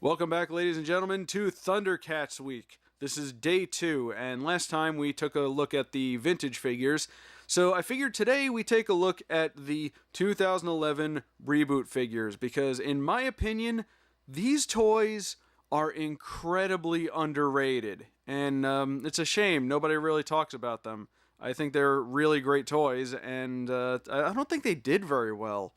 Welcome back, ladies and gentlemen, to Thundercats Week. This is day 2, and last time we took a look at the vintage figures. So I figured today we take a look at the 2011 reboot figures, because in my opinion, these toys are incredibly underrated. And it's a shame nobody really talks about them. I think they're really great toys, and I don't think they did very well,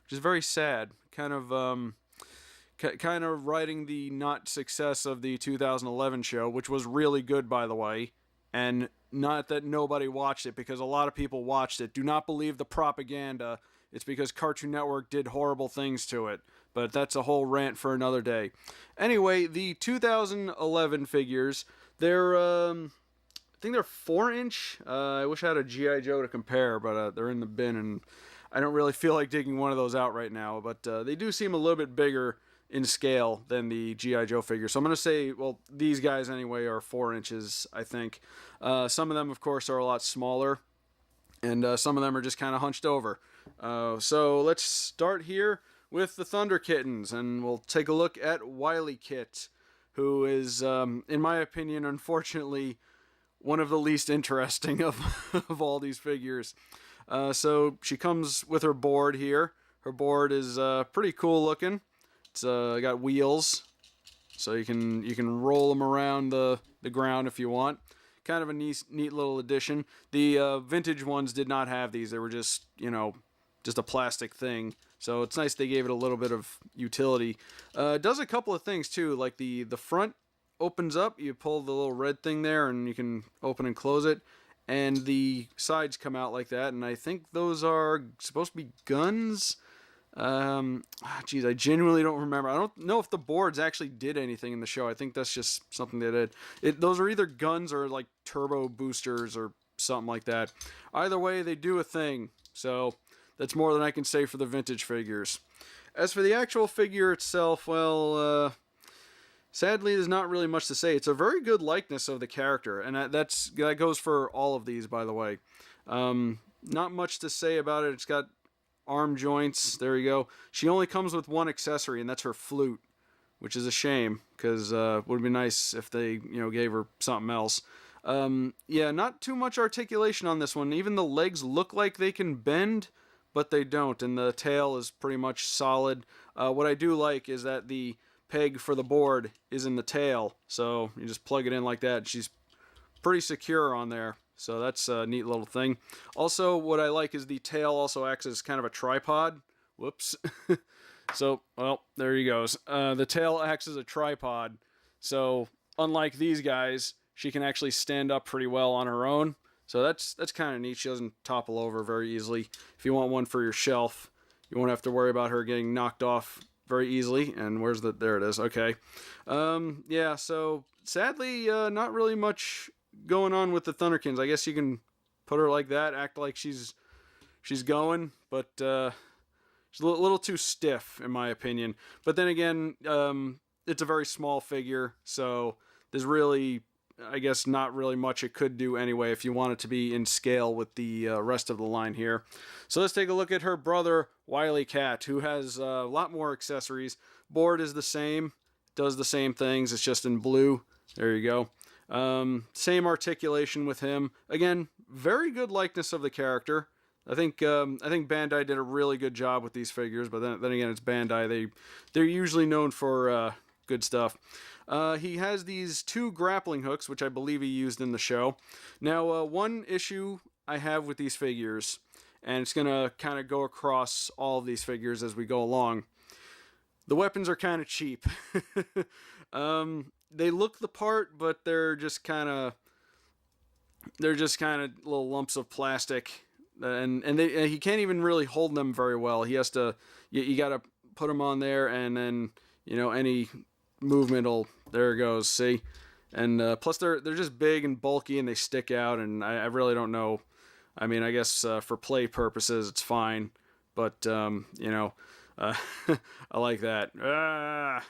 which is very sad. Kind of riding the not success of the 2011 show, which was really good, by the way, and not that nobody watched it, because a lot of people watched it. Do not believe the propaganda. It's because Cartoon Network did horrible things to it, but that's a whole rant for another day. Anyway, the 2011 figures, they're, I think they're 4-inch. I wish I had a G.I. Joe to compare, but they're in the bin, and I don't really feel like digging one of those out right now, but they do seem a little bit bigger in scale than the G.I. Joe figure. So I'm going to say, well, these guys anyway are 4 inches, I think. Some of them, of course, are a lot smaller, and some of them are just kind of hunched over. So let's start here with the Thunder Kittens, and we'll take a look at Wilykit, who is, in my opinion, unfortunately, one of the least interesting of all these figures. So she comes with her board here. Her board is pretty cool looking. It's got wheels, so you can roll them around the ground if you want. Kind of a neat little addition. The vintage ones did not have these. They were just, just a plastic thing. So it's nice they gave it a little bit of utility. It does a couple of things too, like the front opens up. You pull the little red thing there, and you can open and close it. And the sides come out like that, and I think those are supposed to be guns. Geez, I genuinely don't remember. I don't know if the boards actually did anything in the show. I think that's just something they did. Those are either guns or like turbo boosters or something like that. Either way, they do a thing. So that's more than I can say for the vintage figures. As for the actual figure itself, well, sadly, there's not really much to say. It's a very good likeness of the character, and that goes for all of these, by the way. Not much to say about it. It's got arm joints. There you go. She only comes with one accessory, and that's her flute, which is a shame, because it would be nice if they gave her something else. Yeah, not too much articulation on this one. Even the legs look like they can bend, but they don't, and the tail is pretty much solid. What I do like is that the peg for the board is in the tail, so you just plug it in like that. She's pretty secure on there. So that's a neat little thing. Also, what I like is the tail also acts as kind of a tripod. Whoops. So, well, there he goes. The tail acts as a tripod. So, unlike these guys, she can actually stand up pretty well on her own. So that's kind of neat. She doesn't topple over very easily. If you want one for your shelf, you won't have to worry about her getting knocked off very easily. And there it is. Okay. Yeah, so sadly, not really much going on with the Thunderkins. I guess you can put her like that, act like she's going, but she's a little too stiff, in my opinion. But then again, it's a very small figure, so there's really, I guess, not really much it could do anyway if you want it to be in scale with the rest of the line here. So let's take a look at her brother, Wilycat, who has a lot more accessories. Board is the same, does the same things, it's just in blue. There you go. Same articulation with him. Again, very good likeness of the character. I think Bandai did a really good job with these figures, but then again, it's Bandai. They're usually known for good stuff. He has these 2 grappling hooks, which I believe he used in the show. Now, one issue I have with these figures, and it's going to kind of go across all of these figures as we go along. The weapons are kind of cheap. They look the part, but they're just kind of little lumps of plastic, and he can't even really hold them very well. He has to, you got to put them on there, and then any movement there it goes. See, and plus they're just big and bulky, and they stick out, and I really don't know. I mean, I guess for play purposes it's fine, but I like that.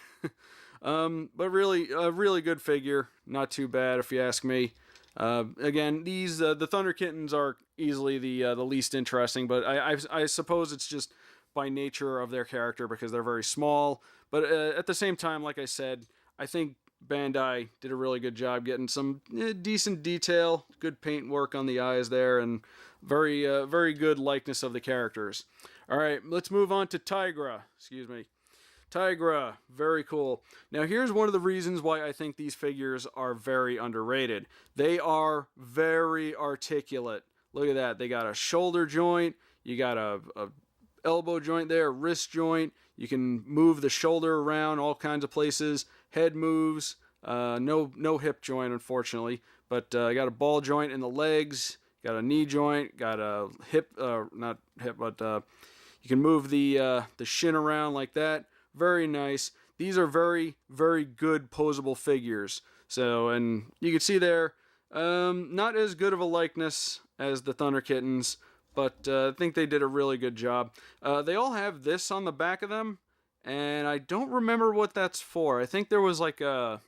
But really, a really good figure. Not too bad, if you ask me. Again, the Thunder Kittens are easily the least interesting, but I suppose it's just by nature of their character because they're very small. But at the same time, like I said, I think Bandai did a really good job getting some decent detail, good paint work on the eyes there, and very good likeness of the characters. All right, let's move on to Tygra. Excuse me. Tygra, very cool. Now here's one of the reasons why I think these figures are very underrated. They are very articulate. Look at that. They got a shoulder joint. You got a elbow joint there, wrist joint. You can move the shoulder around all kinds of places. Head moves. No hip joint, unfortunately. But got a ball joint in the legs. Got a knee joint. Got a hip, not hip, but you can move the shin around like that. Very nice. These are very, very good posable figures. So, and you can see there, not as good of a likeness as the Thunder Kittens, but I think they did a really good job. They all have this on the back of them, and I don't remember what that's for. I think there was like there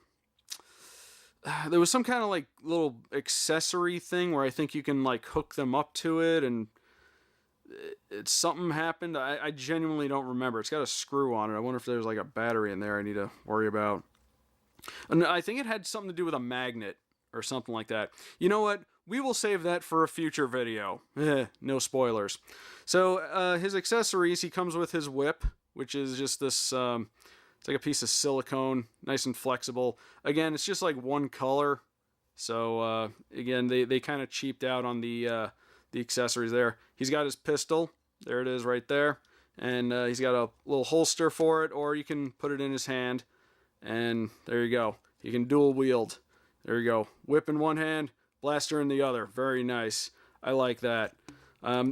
was some kind of like little accessory thing where I think you can like hook them up to it, and something happened. I genuinely don't remember. It's got a screw on it. I wonder if there's like a battery in there I need to worry about. And I think it had something to do with a magnet or something like that. You know what? We will save that for a future video. No spoilers. So his accessories, he comes with his whip, which is just this, it's like a piece of silicone, nice and flexible. Again, it's just like one color. So again, they kind of cheaped out on the accessories there. He's got his pistol. There it is right there. And he's got a little holster for it, or you can put it in his hand. And there you go. He can dual wield. There you go. Whip in one hand, blaster in the other. Very nice. I like that.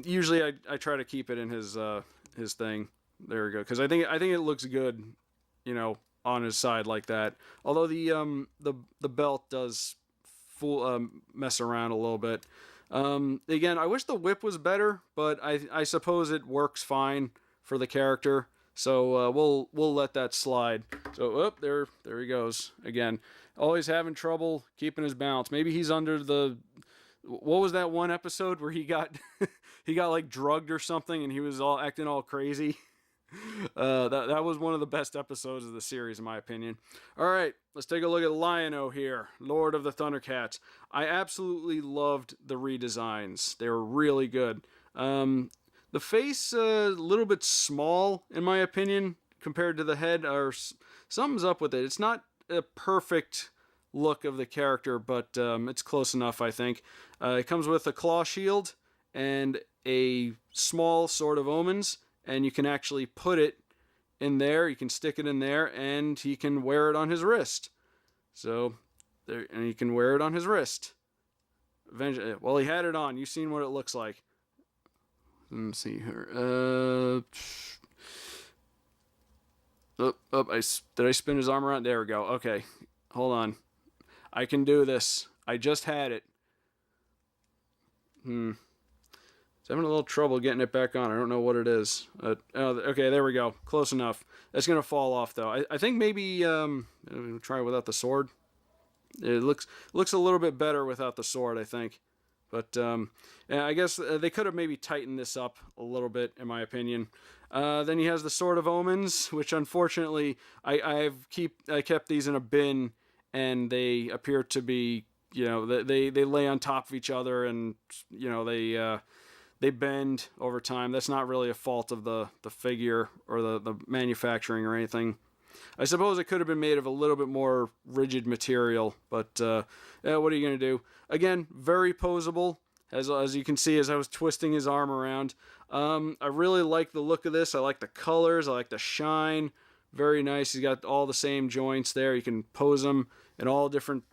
Usually I try to keep it in his thing. There we go. Because I think it looks good, you know, on his side like that. Although the belt does mess around a little bit. Again, I wish the whip was better, but I suppose it works fine for the character. So we'll let that slide. So there he goes again. Always having trouble keeping his balance. Maybe he's under the, what was that one episode where he got he got like drugged or something and he was all acting all crazy. That was one of the best episodes of the series, in my opinion. All right, let's take a look at Liono here, Lord of the Thundercats. I absolutely loved the redesigns. They were really good. The face a little bit small, in my opinion, compared to the head. Or something's up with it. It's not a perfect look of the character, but it's close enough, I think. It comes with a claw shield and a small sword of omens. And you can actually put it in there. You can stick it in there, and he can wear it on his wrist. So, there, and he can wear it on his wrist. Well, he had it on. You've seen what it looks like. Let me see here. Did I spin his arm around? There we go. Okay, hold on. I can do this. I just had it. It's having a little trouble getting it back on. I don't know what it is. Okay, there we go. Close enough. That's going to fall off, though. I think maybe we'll try it without the sword. It looks a little bit better without the sword, I think. But yeah, I guess they could have maybe tightened this up a little bit, in my opinion. Then he has the Sword of Omens, which unfortunately I kept these in a bin, and they appear to be, you know, they lay on top of each other, and you know they bend over time. That's not really a fault of the figure or the manufacturing or anything. I suppose it could have been made of a little bit more rigid material, but yeah, what are you going to do? Again, very posable, as you can see as I was twisting his arm around. I really like the look of this. I like the colors. I like the shine. Very nice. He's got all the same joints there. You can pose him in all different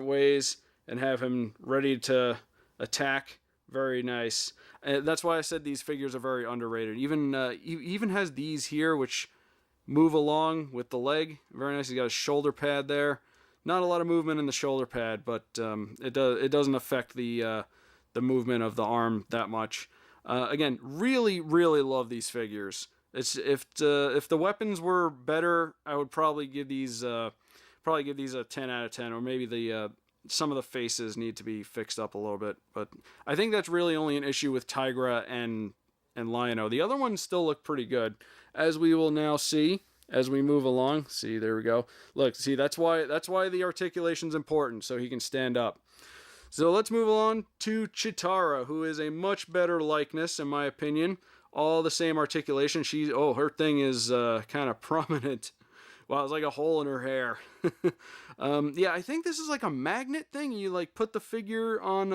ways and have him ready to attack. Very nice. That's why I said these figures are very underrated. He even has these here, which move along with the leg. Very nice. He's got a shoulder pad there. Not a lot of movement in the shoulder pad, but it doesn't affect the movement of the arm that much. Again, really love these figures. If the weapons were better, I would probably give these a 10 out of 10, or maybe some of the faces need to be fixed up a little bit. But I think that's really only an issue with Tygra and and Liono. The other ones still look pretty good, as we will now see as we move along. See, there we go. Look, see, that's why the articulation's important, so he can stand up. So let's move on to Cheetara, who is a much better likeness, in my opinion. All the same articulation. Her thing is kind of prominent. Wow, it's like a hole in her hair. Yeah, I think this is like a magnet thing. You like put the figure on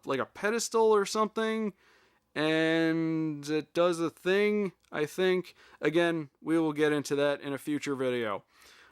like a pedestal or something, and it does a thing, I think. Again, we will get into that in a future video.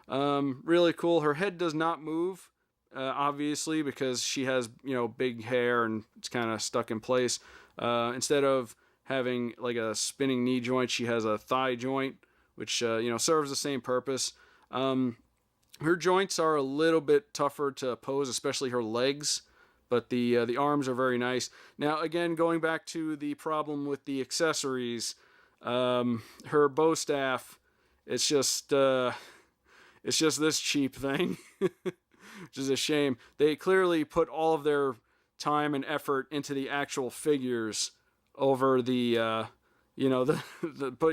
Really cool. Her head does not move, obviously, because she has, big hair and it's kind of stuck in place. Instead of having like a spinning knee joint, she has a thigh joint, which, serves the same purpose. Her joints are a little bit tougher to pose, especially her legs, but the arms are very nice. Now, again, going back to the problem with the accessories, her bow staff, it's just this cheap thing, which is a shame. They clearly put all of their time and effort into the actual figures over the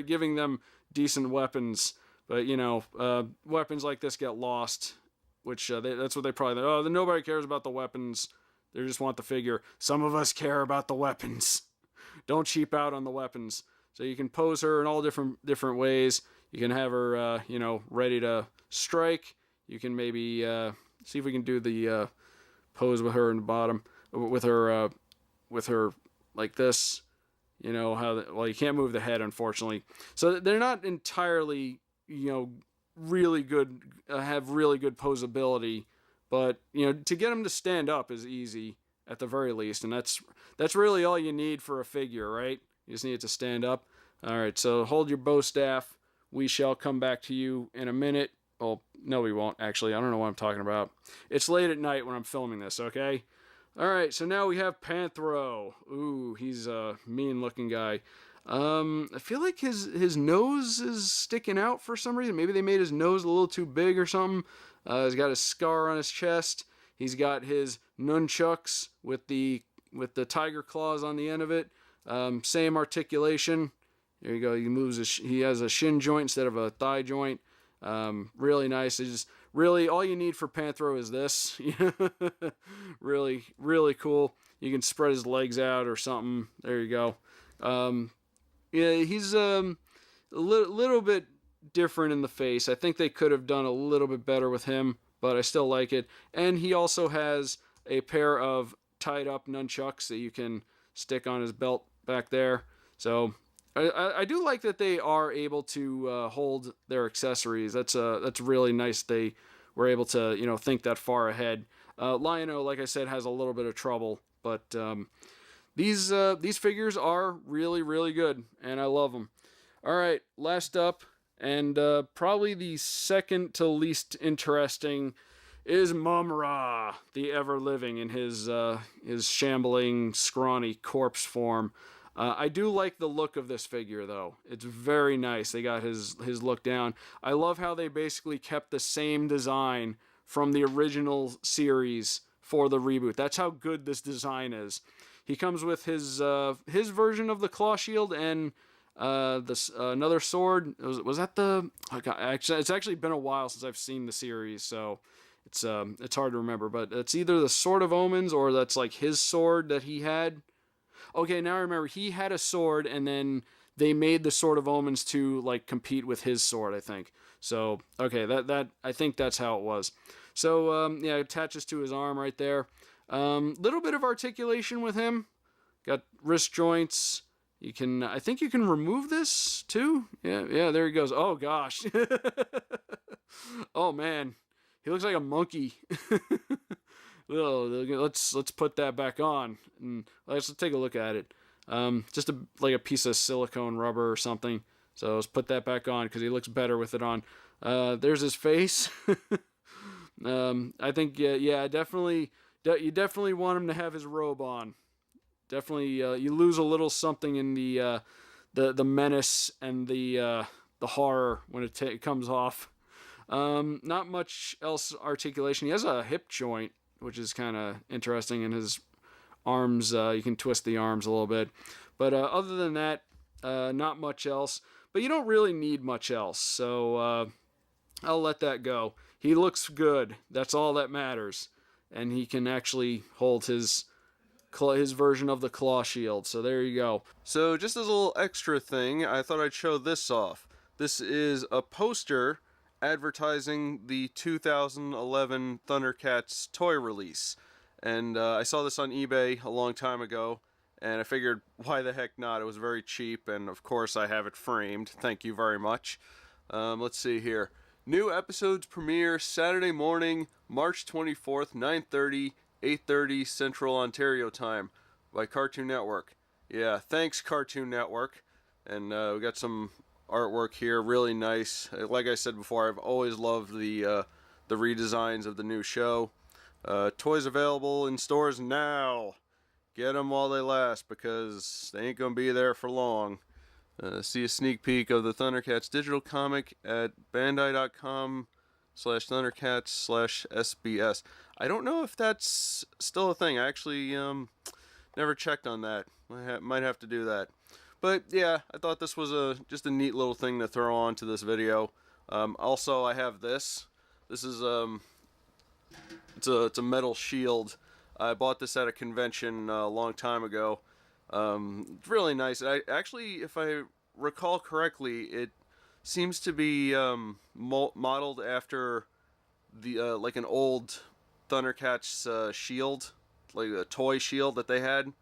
giving them decent weapons. But, weapons like this get lost, which that's what they probably think. Oh, then nobody cares about the weapons. They just want the figure. Some of us care about the weapons. Don't cheap out on the weapons. So you can pose her in all different ways. You can have her, ready to strike. You can maybe see if we can do the pose with her in the bottom, with her like this. You can't move the head, unfortunately. So they're not entirely, really good, have really good posability, but, to get them to stand up is easy at the very least, and that's really all you need for a figure, right? You just need it to stand up. All right, so hold your bow staff. We shall come back to you in a minute. Well, no, we won't, actually. I don't know what I'm talking about. It's late at night when I'm filming this, okay? All right, so now we have Panthro. Ooh, he's a mean-looking guy. I feel like his nose is sticking out for some reason. Maybe they made his nose a little too big or something. He's got a scar on his chest. He's got his nunchucks with the tiger claws on the end of it. Same articulation. There you go. He has a shin joint instead of a thigh joint. Really nice. It's just really all you need for Panthro is this. Really, really cool. You can spread his legs out or something. There you go. Yeah, he's a little bit different in the face. I think they could have done a little bit better with him, but I still like it. And he also has a pair of tied up nunchucks that you can stick on his belt back there. So I do like that they are able to hold their accessories. That's really nice. They were able to think that far ahead. Liono, like I said, has a little bit of trouble, but these figures are really, really good, and I love them. All right, last up, and probably the second to least interesting, is Mum-Ra, the ever-living, in his shambling, scrawny corpse form. I do like the look of this figure, though. It's very nice. They got his look down. I love how they basically kept the same design from the original series for the reboot. That's how good this design is. He comes with his version of the claw shield and another sword. Was that the? Oh God, it's actually been a while since I've seen the series, so it's hard to remember. But it's either the Sword of Omens or that's like his sword that he had. Okay, now I remember. He had a sword, and then they made the Sword of Omens to like compete with his sword, I think. So okay, that I think that's how it was. So yeah, it attaches to his arm right there. Little bit of articulation with him. Got wrist joints. I think you can remove this too. Yeah, there he goes. Oh gosh. Oh man, he looks like a monkey. Let's put that back on and let's take a look at it. Just like a piece of silicone rubber or something. So let's put that back on because he looks better with it on. There's his face. I think yeah, definitely. You definitely want him to have his robe on. Definitely, you lose a little something in the menace and the horror when it comes off. Not much else articulation. He has a hip joint, which is kind of interesting. In his arms, you can twist the arms a little bit. But other than that, Not much else, but you don't really need much else, so I'll let that go. He looks good. That's all that matters. And he can actually hold his version of the claw shield. So there you go. So just as a little extra thing, I thought I'd show this off. This is a poster advertising the 2011 Thundercats toy release. And I saw this on eBay a long time ago, and I figured, why the heck not? It was very cheap, and of course I have it framed. Thank you very much. Let's see here. New episodes premiere Saturday morning, March 24th, 9:30, 8:30 Central Ontario time by Cartoon Network. Yeah, thanks Cartoon Network. And we got some artwork here, really nice. Like I said before, I've always loved the redesigns of the new show. Toys available in stores now. Get them while they last, because they ain't gonna be there for long. See a sneak peek of the Thundercats digital comic at bandai.com/Thundercats/SBS. I don't know if that's still a thing. I actually never checked on that. Might have to do that. But yeah, I thought this was just a neat little thing to throw on to this video. Also, I have this. This is it's a metal shield. I bought this at a convention a long time ago. It's really nice. Actually, if I recall correctly, it seems to be modeled after the like an old Thundercats shield, like a toy shield that they had.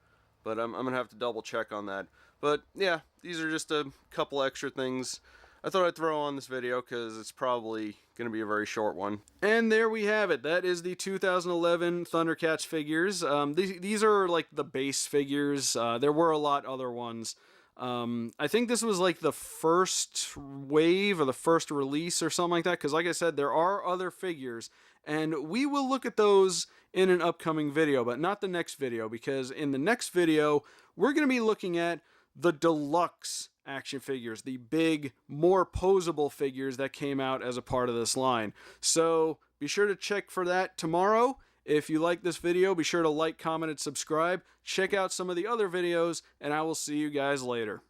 But I'm gonna have to double check on that. But yeah, these are just a couple extra things I thought I'd throw on this video because it's probably going to be a very short one. And there we have it. That is the 2011 Thundercats figures. These are like the base figures. There were a lot other ones. I think this was like the first wave or the first release or something like that, because like I said, there are other figures, and we will look at those in an upcoming video, but not the next video, because in the next video, we're going to be looking at the deluxe action figures, the big, more posable figures that came out as a part of this line. So be sure to check for that tomorrow. If you like this video, be sure to like, comment, and subscribe. Check out some of the other videos, and I will see you guys later.